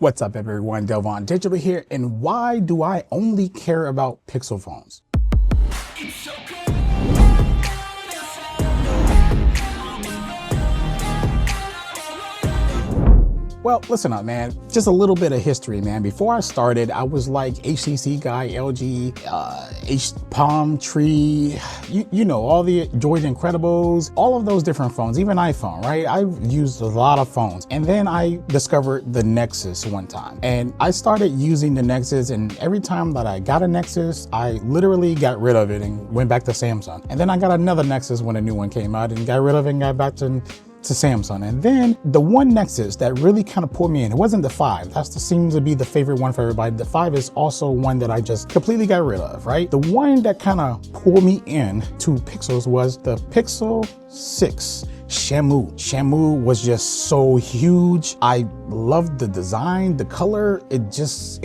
What's up everyone, Delvon Digital here, and why do I only care about Pixel phones? Well, listen up, man. Just a little bit of history, man. Before I started, I was like HTC guy, LG, Palm Tree, you know, all the Droid Incredibles, all of those different phones, even iPhone, right? I've used a lot of phones. And then I discovered the Nexus one time. And I started using the Nexus, and every time that I got a Nexus, I literally got rid of it and went back to Samsung. And then I got another Nexus when a new one came out and got rid of it and got back to Samsung. And then the one Nexus that really kind of pulled me in, it wasn't the 5. That seems to be the favorite one for everybody. The 5 is also one that I just completely got rid of, right? The one that kind of pulled me in to Pixels was the Pixel 6. Shamu was just so huge. I loved the design, the color. It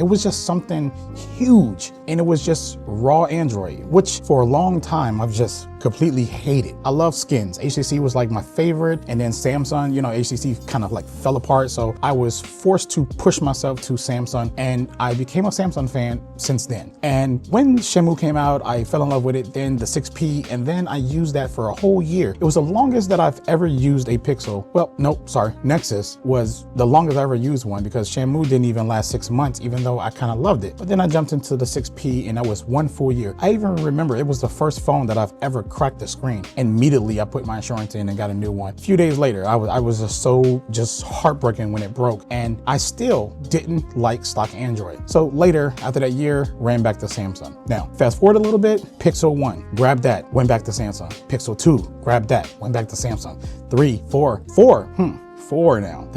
was just something huge, and it was just raw Android, which for a long time I've just completely hated. I love skins. HTC was like my favorite, and then Samsung, you know, HTC kind of like fell apart, so I was forced to push myself to Samsung, and I became a Samsung fan since then. And when Shamu came out, I fell in love with it, then the 6P, and then I used that for a whole year. It was the longest that I've ever used a Pixel. Well, nope, sorry, Nexus was the longest I ever used one, because Shamu didn't even last 6 months, even though I kind of loved it. But then I jumped into the 6P, and that was 1 full year. I even remember it was the first phone that I've ever cracked the screen. Immediately I put my insurance in and got a new one. A few days later, I was just heartbroken when it broke, and I still didn't like stock Android. So later, after that year, ran back to Samsung. Now, fast forward a little bit, Pixel 1, grabbed that, went back to Samsung. Pixel 2, grabbed that, went back to Samsung. 3, 4 now.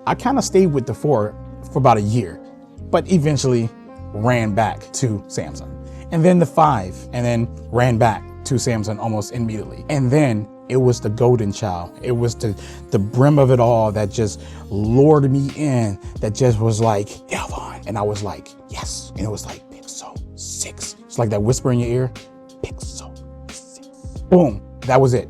I kind of stayed with the 4 for about a year, but eventually ran back to Samsung. And then the 5, and then ran back to Samsung almost immediately. And then it was the golden child. It was the brim of it all that just lured me in, that just was like, Delvon. And I was like, yes. And it was like, Pixel 6. It's like that whisper in your ear, Pixel 6. Boom, that was it.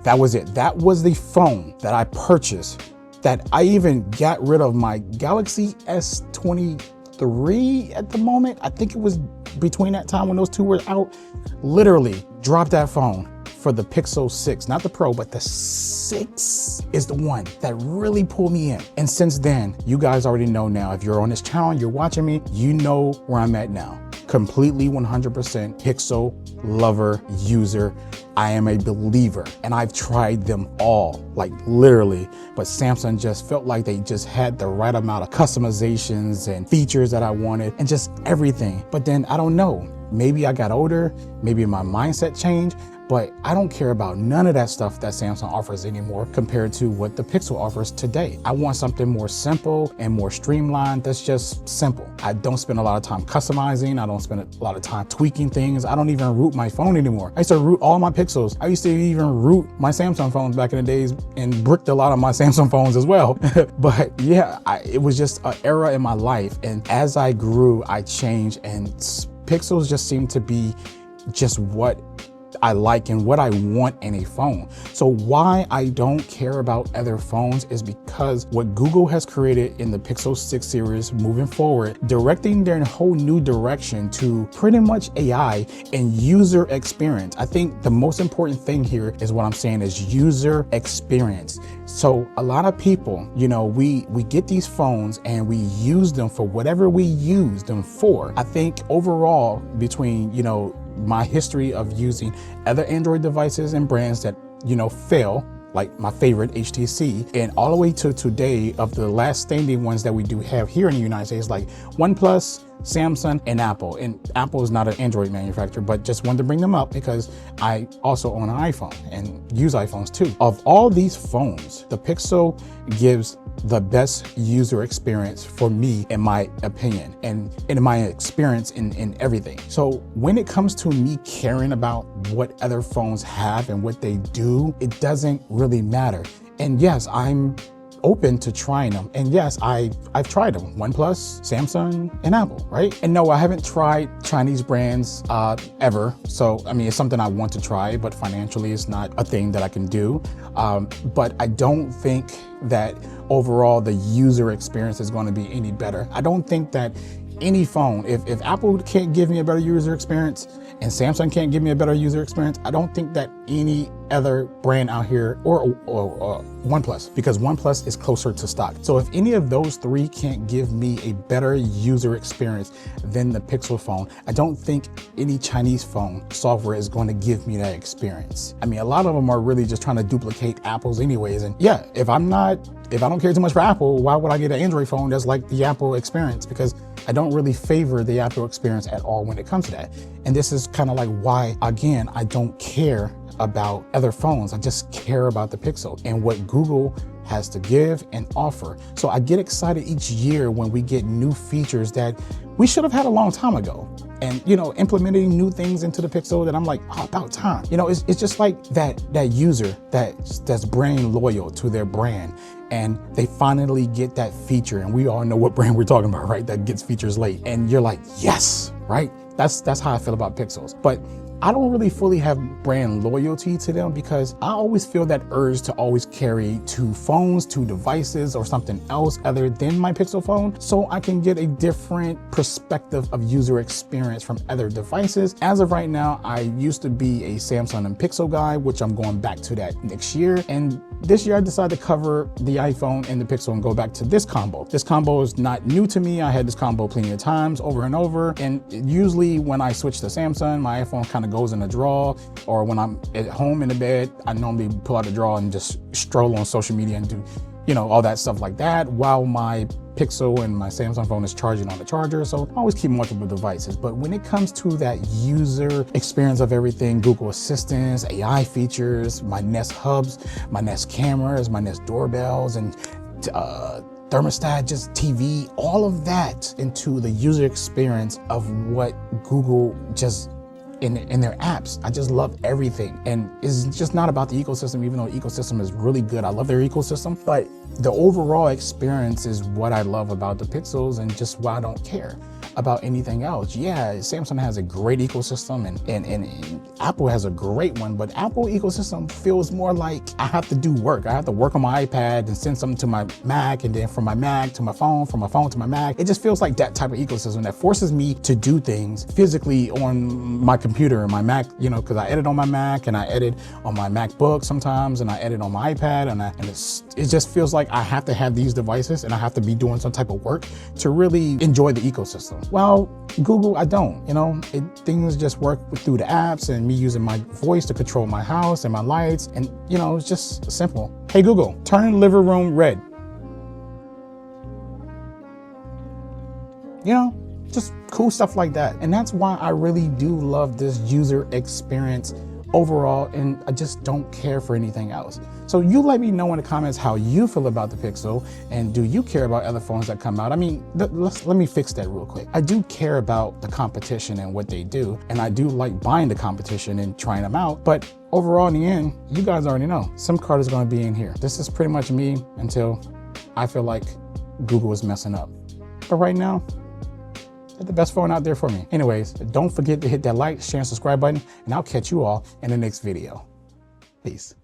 That was it. That was the phone that I purchased, that I even got rid of my Galaxy S23 at the moment. I think it was between that time when those two were out. Literally dropped that phone for the Pixel 6, not the Pro, but the 6 is the one that really pulled me in. And since then, you guys already know now, if you're on this channel, you're watching me, you know where I'm at now. Completely 100% Pixel lover, user. I am a believer, and I've tried them all, like literally, but Samsung just felt like they just had the right amount of customizations and features that I wanted and just everything. But then I don't know, maybe I got older, maybe my mindset changed, but I don't care about none of that stuff that Samsung offers anymore compared to what the Pixel offers today. I want something more simple and more streamlined that's just simple. I don't spend a lot of time customizing. I don't spend a lot of time tweaking things. I don't even root my phone anymore. I used to root all my Pixels. I used to even root my Samsung phones back in the days and bricked a lot of my Samsung phones as well. But yeah, it was just an era in my life. And as I grew, I changed, and Pixels just seemed to be just what I like and what I want in a phone. So why I don't care about other phones is because what Google has created in the Pixel 6 series moving forward, directing their whole new direction to pretty much AI and user experience. I think the most important thing here is what I'm saying is user experience. So a lot of people, you know, we get these phones and we use them for whatever we use them for. I think overall, between, you know, my history of using other Android devices and brands that, you know, fail, like my favorite HTC, and all the way to today of the last standing ones that we do have here in the United States, like OnePlus, Samsung, and Apple. And Apple is not an Android manufacturer, but just wanted to bring them up because I also own an iPhone and use iPhones too. Of all these phones, the Pixel gives the best user experience for me, in my opinion, and in my experience in everything. So when it comes to me caring about what other phones have and what they do, it doesn't really matter. And yes, I'm open to trying them. And yes, I've tried them, OnePlus, Samsung, and Apple, right? And no, I haven't tried Chinese brands ever. So, I mean, it's something I want to try, but financially it's not a thing that I can do. But I don't think that overall the user experience is going to be any better. I don't think that any phone, if Apple can't give me a better user experience and Samsung can't give me a better user experience, I don't think that any other brand out here, or OnePlus, because OnePlus is closer to stock. So if any of those three can't give me a better user experience than the Pixel phone, I don't think any Chinese phone software is going to give me that experience. I mean, a lot of them are really just trying to duplicate Apple's anyways. And yeah, if I don't care too much for Apple, why would I get an Android phone that's like the Apple experience? Because I don't really favor the Apple experience at all when it comes to that. And this is kind of like why, again, I don't care about other phones. I just care about the Pixel and what Google has to give and offer. So I get excited each year when we get new features that we should have had a long time ago. And, you know, implementing new things into the Pixel that I'm like, oh, about time. You know, it's just like that user that's brand loyal to their brand, and they finally get that feature. And we all know what brand we're talking about, right? That gets features late. And you're like, yes, right? That's how I feel about Pixels. But I don't really fully have brand loyalty to them because I always feel that urge to always carry two phones, two devices, or something else other than my Pixel phone, so I can get a different perspective of user experience from other devices. As of right now, I used to be a Samsung and Pixel guy, which I'm going back to that next year. And this year I decided to cover the iPhone and the Pixel and go back to this combo. This combo is not new to me. I had this combo plenty of times over and over. And usually when I switch to Samsung, my iPhone kind of goes in a drawer, or when I'm at home in the bed, I normally pull out a drawer and just stroll on social media and do, you know, all that stuff like that, while my Pixel and my Samsung phone is charging on the charger. So I always keep multiple devices. But when it comes to that user experience of everything, Google Assistants, AI features, my Nest hubs, my Nest cameras, my Nest doorbells, and thermostat, just TV, all of that into the user experience of what Google just in their apps. I just love everything. And it's just not about the ecosystem, even though the ecosystem is really good. I love their ecosystem, but the overall experience is what I love about the Pixels, and just why I don't care about anything else. Yeah, Samsung has a great ecosystem and Apple has a great one, but Apple ecosystem feels more like I have to do work. I have to work on my iPad and send something to my Mac, and then from my Mac to my phone, from my phone to my Mac. It just feels like that type of ecosystem that forces me to do things physically on my computer and my Mac, you know, because I edit on my Mac and I edit on my MacBook sometimes, and I edit on my iPad, and it just feels like I have to have these devices and I have to be doing some type of work to really enjoy the ecosystem. Well, Google, I don't, you know, things just work through the apps and me using my voice to control my house and my lights. And, you know, it's just simple. Hey, Google, turn living room red. You know, just cool stuff like that. And that's why I really do love this user experience overall, and I just don't care for anything else. So you let me know in the comments how you feel about the Pixel, and do you care about other phones that come out? I mean, let me fix that real quick. I do care about the competition and what they do, and I do like buying the competition and trying them out, but overall in the end, you guys already know, SIM card is gonna be in here. This is pretty much me until I feel like Google is messing up. But right now, the best phone out there for me. Anyways, don't forget to hit that like, share, and subscribe button, and I'll catch you all in the next video. Peace.